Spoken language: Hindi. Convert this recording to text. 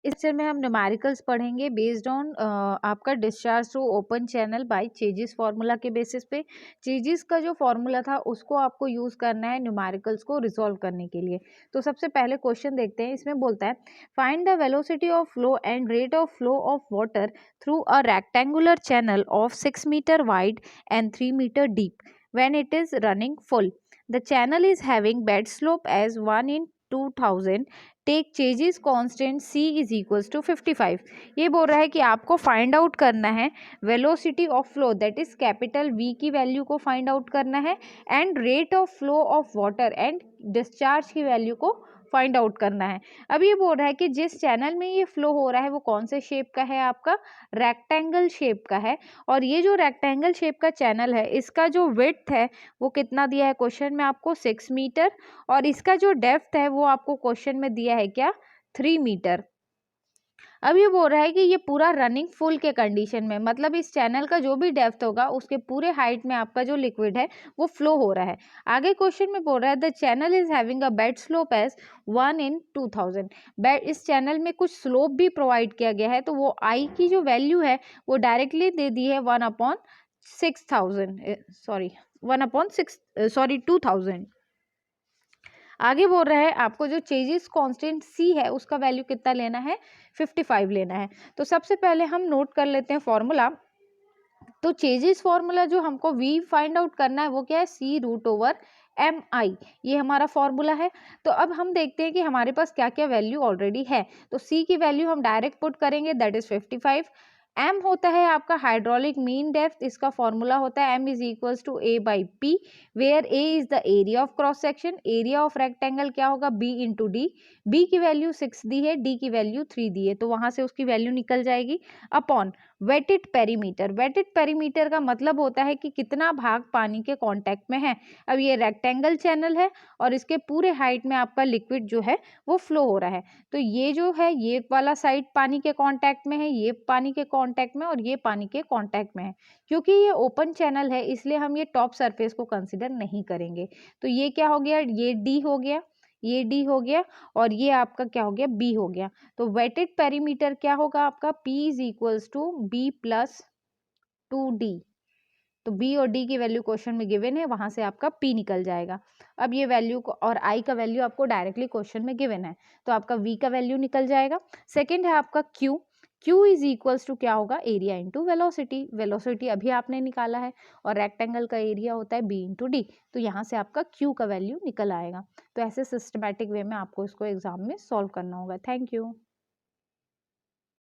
इस लेक्चर में हम न्यूमेरिकल्स पढ़ेंगे बेस्ड ऑन आपका discharge through open channel by Chezy's formula के बेसिस पे। चेजिस का जो फार्मूला था उसको आपको यूज करना है न्यूमेरिकल्स को रिजॉल्व करने के लिए। तो सबसे पहले क्वेश्चन देखते हैं। इसमें बोलता है find the velocity of flow and rate of flow of water through a rectangular channel of 6 metre wide and 3 metre deep when it is running full. The channel is having bed slope as 1 in 2000। Take Chezy's constant c is equals to 55। ये बोल रहा है कि आपको फाइंड आउट करना है velocity of flow that is capital v की वैल्यू को फाइंड आउट करना है and rate of flow of water and discharge की वैल्यू को फाइंड आउट करना है। अब ये बोल रहा है कि जिस चैनल में ये फ्लो हो रहा है वो कौन से शेप का है, आपका रेक्टेंगल शेप का है। और ये जो रेक्टेंगल शेप का चैनल है इसका जो विड्थ है वो कितना दिया है क्वेश्चन में आपको 6 मीटर, और इसका जो डेप्थ है वो आपको क्वेश्चन में दिया है क्या 3 मीटर। अब ये बोल रहा है कि ये पूरा रनिंग फुल के कंडीशन में, मतलब इस चैनल का जो भी डेप्थ होगा उसके पूरे हाइट में आपका जो लिक्विड है वो फ्लो हो रहा है। आगे क्वेश्चन में बोल रहा है the channel is having a bed slope as 1 in 2000। Bed इस चैनल में कुछ स्लोप भी प्रोवाइड किया गया है, तो वो आई की जो वैल्यू है वो डायरेक्टली दे दी है 1/6000 सॉरी 2000। आगे बोल रहा है आपको जो चेजिस कांस्टेंट c है उसका वैल्यू कितना लेना है 55 लेना है। तो सबसे पहले हम नोट कर लेते हैं फॉर्मूला। तो चेजिस फॉर्मूला जो हमको v फाइंड आउट करना है वो क्या है c√/mi, ये हमारा फॉर्मूला है। तो अब हम देखते हैं कि हमारे पास क्या क्या वैल्यू ऑलरेडी है। तो c की वैल्यू हम डायरेक्ट पुट करेंगे दैट इज 55। m होता है आपका हाइड्रोलिक मीन डेप्थ, इसका फॉर्मूला होता है m is equals to a by p where a is the area of cross section. Area of rectangle क्या होगा b इंटू डी। b की वैल्यू 6 दी है, d की वैल्यू 3 दी है, तो वहां से उसकी वैल्यू निकल जाएगी। Upon wetted perimeter. Wetted perimeter का मतलब होता है कि कितना भाग पानी के कांटेक्ट में है। अब ये रेक्टेंगल चैनल है और इसके पूरे हाइट में आपका लिक्विड जो है वो फ्लो हो रहा है। तो ये जो है ये वाला साइड पानी के कांटेक्ट में है, ये पानी के कांटेक्ट में और ये पानी के कांटेक्ट में है। क्योंकि ये ओपन चैनल है इसलिए हम ये टॉप सरफेस को कंसिडर नहीं करेंगे। तो ये क्या हो गया, ये डी हो गया, ये डी हो गया, और ये आपका क्या हो गया बी हो गया। तो वेटेड पेरीमीटर क्या होगा आपका P is equals to b plus 2D। तो B और D की वैल्यू क्वेश्चन में गिवन है, वहां से आपका P निकल जाएगा। अब ये वैल्यू और I का वैल्यू आपको डायरेक्टली क्वेश्चन में गिवन है, तो आपका V का वैल्यू निकल जाएगा। सेकेंड है आपका Q। Q is equals to क्या होगा एरिया इंटू वेलोसिटी। वेलोसिटी अभी आपने निकाला है और रेक्टेंगल का एरिया होता है B इंटू डी, तो यहाँ से आपका Q का वैल्यू निकल आएगा। तो ऐसे सिस्टमैटिक वे में आपको इसको एग्जाम में सॉल्व करना होगा। Thank you.